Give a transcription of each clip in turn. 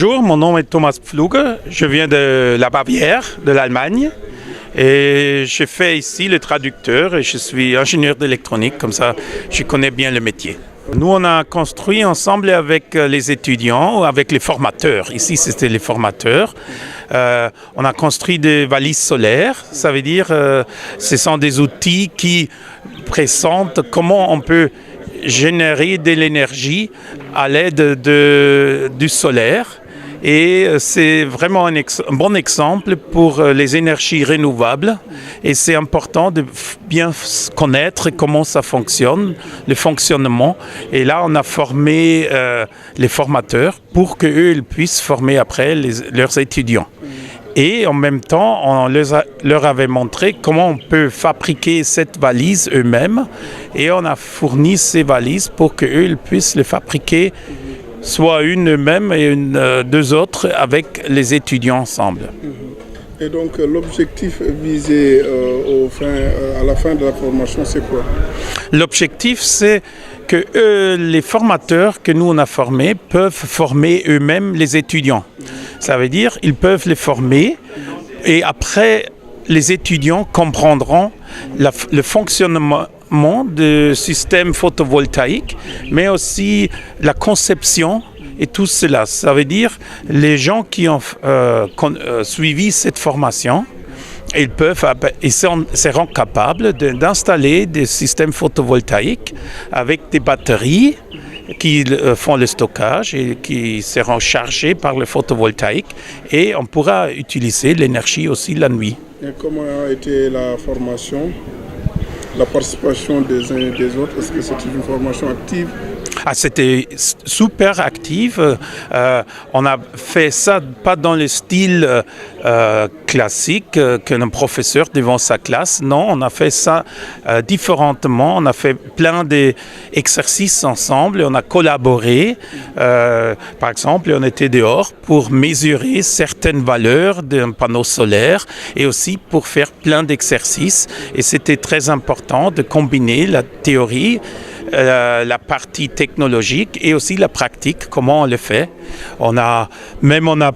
Bonjour, mon nom est Thomas Pfluger, je viens de la Bavière, de l'Allemagne, et je fais ici le traducteur et je suis ingénieur d'électronique, comme ça je connais bien le métier. Nous, on a construit ensemble avec les étudiants, avec les formateurs. Ici, c'était les formateurs. On a construit des valises solaires. Ça veut dire ce sont des outils qui présentent comment on peut générer de l'énergie à l'aide du solaire. Et c'est vraiment un bon exemple pour les énergies renouvelables. Et c'est important de bien connaître comment ça fonctionne, le fonctionnement. Et là, on a formé les formateurs pour qu'eux puissent former après leurs étudiants. Et en même temps, on leur avait montré comment on peut fabriquer cette valise eux-mêmes. Et on a fourni ces valises pour qu'eux puissent les fabriquer soit une eux-mêmes et deux autres avec les étudiants ensemble. Et donc l'objectif visé à la fin de la formation, c'est quoi? L'objectif, c'est que les formateurs que nous on a formés peuvent former eux-mêmes les étudiants. Ça veut dire qu'ils peuvent les former et après les étudiants comprendront le fonctionnement du système photovoltaïque, mais aussi la conception et tout cela. Ça veut dire les gens qui ont suivi cette formation, ils seront capables d'installer des systèmes photovoltaïques avec des batteries qui font le stockage et qui seront chargées par le photovoltaïque et on pourra utiliser l'énergie aussi la nuit. Et comment a été la formation, la participation des uns et des autres? Est-ce que c'était une formation active? C'était super active. On a fait ça pas dans le style classique qu'un professeur devant sa classe. Non, on a fait ça différemment. On a fait plein d'exercices ensemble. On a collaboré. Par exemple, on était dehors pour mesurer certaines valeurs d'un panneau solaire et aussi pour faire plein d'exercices. Et c'était très important de combiner la théorie, la partie technologique et aussi la pratique, comment on le fait. On a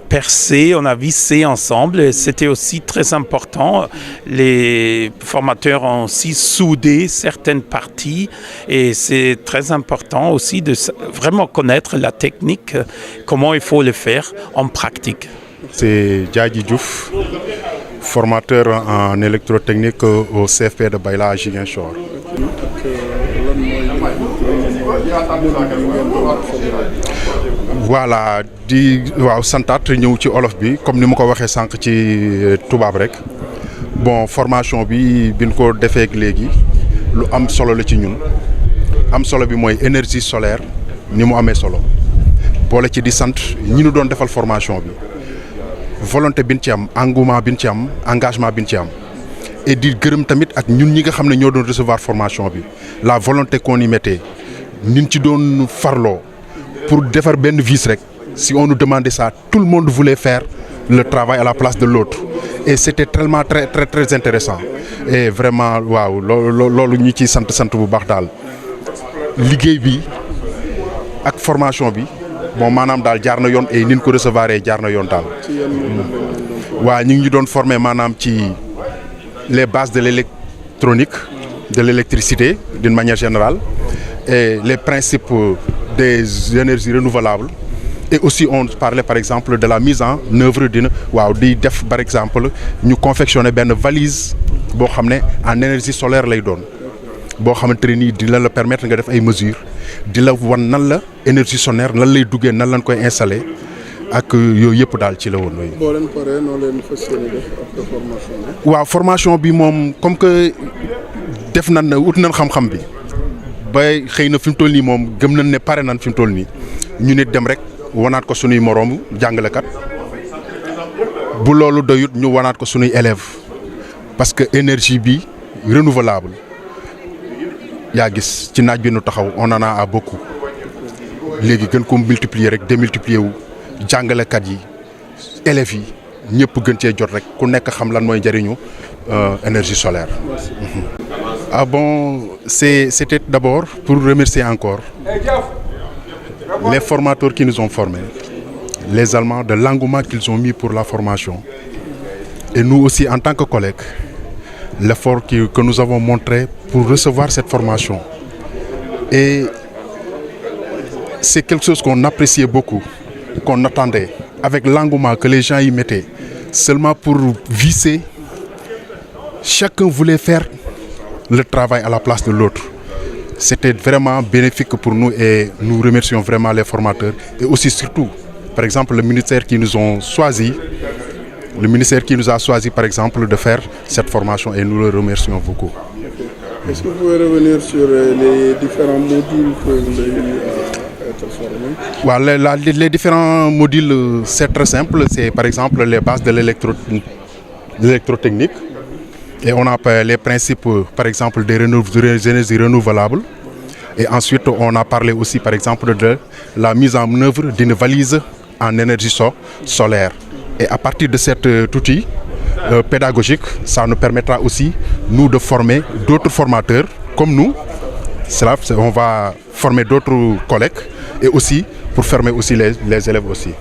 percé, on a vissé ensemble et c'était aussi très important. Les formateurs ont aussi soudé certaines parties et c'est très important aussi de vraiment connaître la technique, comment il faut le faire en pratique. C'est Djadji Diouf, formateur en électrotechnique au CFP de Bayla à Ziguinchor. Voilà waaw santaat ñëw ci olof bi comme ni ma ko waxee sànq ci tubaab rek bon formation bi biñ ko defee léegi lu am solo la ci ñun am solo bi mooy énergie solaire ni mu amee solo boole ci di sant ñi ñu doon defal formation bi volonté bi ñu ci am engouement bi ñu ci am engagement bi ñu ci am et di gërëm tamit ak ñun ñi nga xam ne ñoo doon recevoir formation bi la volonté qu'on y mettait niñ ci doon farloo pour defar benn vis rek si on nous demandait ça tout le monde voulait faire le travail à la place de l'autre et c'était tellement très très très intéressant et vraiment waaw loolu ñu ciy sant bu baax daal liggéey bi ak formation bi bon maanaam daal jaar na yoon et niñ ko recevoir jaar na yoon daal waaw ñu ngi ñu doon former maanaam ci les bases de l'électronique, de l'électricité d'une manière générale et les principes des énergies renouvelables et aussi on parlait par exemple de la mise en œuvre di def par exemple ñu confectionner benn valise boo xam ne en énergie solaire lay doon boo xamante ne nii di la permettre nga def ay mesures di la wan nan la énergie solaire nan lay duggee nan lañ koy installer ak yooyu yëpp daal ci la woon. boo leen paree noo leen fas yéene def après formation bi. waaw formation bi moom comme que def nañ ut nañ xam-xam bi ba xëy na fi mu toll nii moom gëm nañ ne pare nañ fi mu toll nii ñu nit dem rek wanaat ko sunuy moroomu jàngalekat bu loolu doyut ñu wanaat ko sunuy élèves parce que énergie bi renouvelable yaa gis ci naaj bi nu taxaw on en a beaucoup léegi gën ko multiplier rek démultiplier wu. jàngalekat yi élèves yi ñëpp gën cee jot rek ku nekk xam lan mooy njëriñu énergie solaire. Bon c'était d'abord pour remercier encore les formateurs qui nous ont formés les Allemands de l'engouement qu'ils ont mis pour la formation. Et nous aussi, en tant que collègues, l'effort que nous avons montré pour recevoir cette formation. Et c'est quelque chose qu'on appréciait beaucoup, qu'on attendait, avec l'engouement que les gens y mettaient, seulement pour visser. Chacun voulait faire le travail à la place de l'autre. C'était vraiment bénéfique pour nous et nous remercions vraiment les formateurs. Et aussi surtout, par exemple, le ministère qui nous a choisi par exemple de faire cette formation et nous le remercions beaucoup. Est-ce que vous pouvez revenir sur les différents modules que vous avez eu à être formés? Voilà, les différents modules, c'est très simple. C'est par exemple les bases de l'électrotechnique. Et on a les principes, par exemple, des énergies renouvelables. Et ensuite, on a parlé aussi, par exemple, de la mise en œuvre d'une valise en énergie solaire. Et à partir de cet outil pédagogique, ça nous permettra aussi, nous, de former d'autres formateurs comme nous. On va former d'autres collègues et aussi pour former aussi les élèves aussi.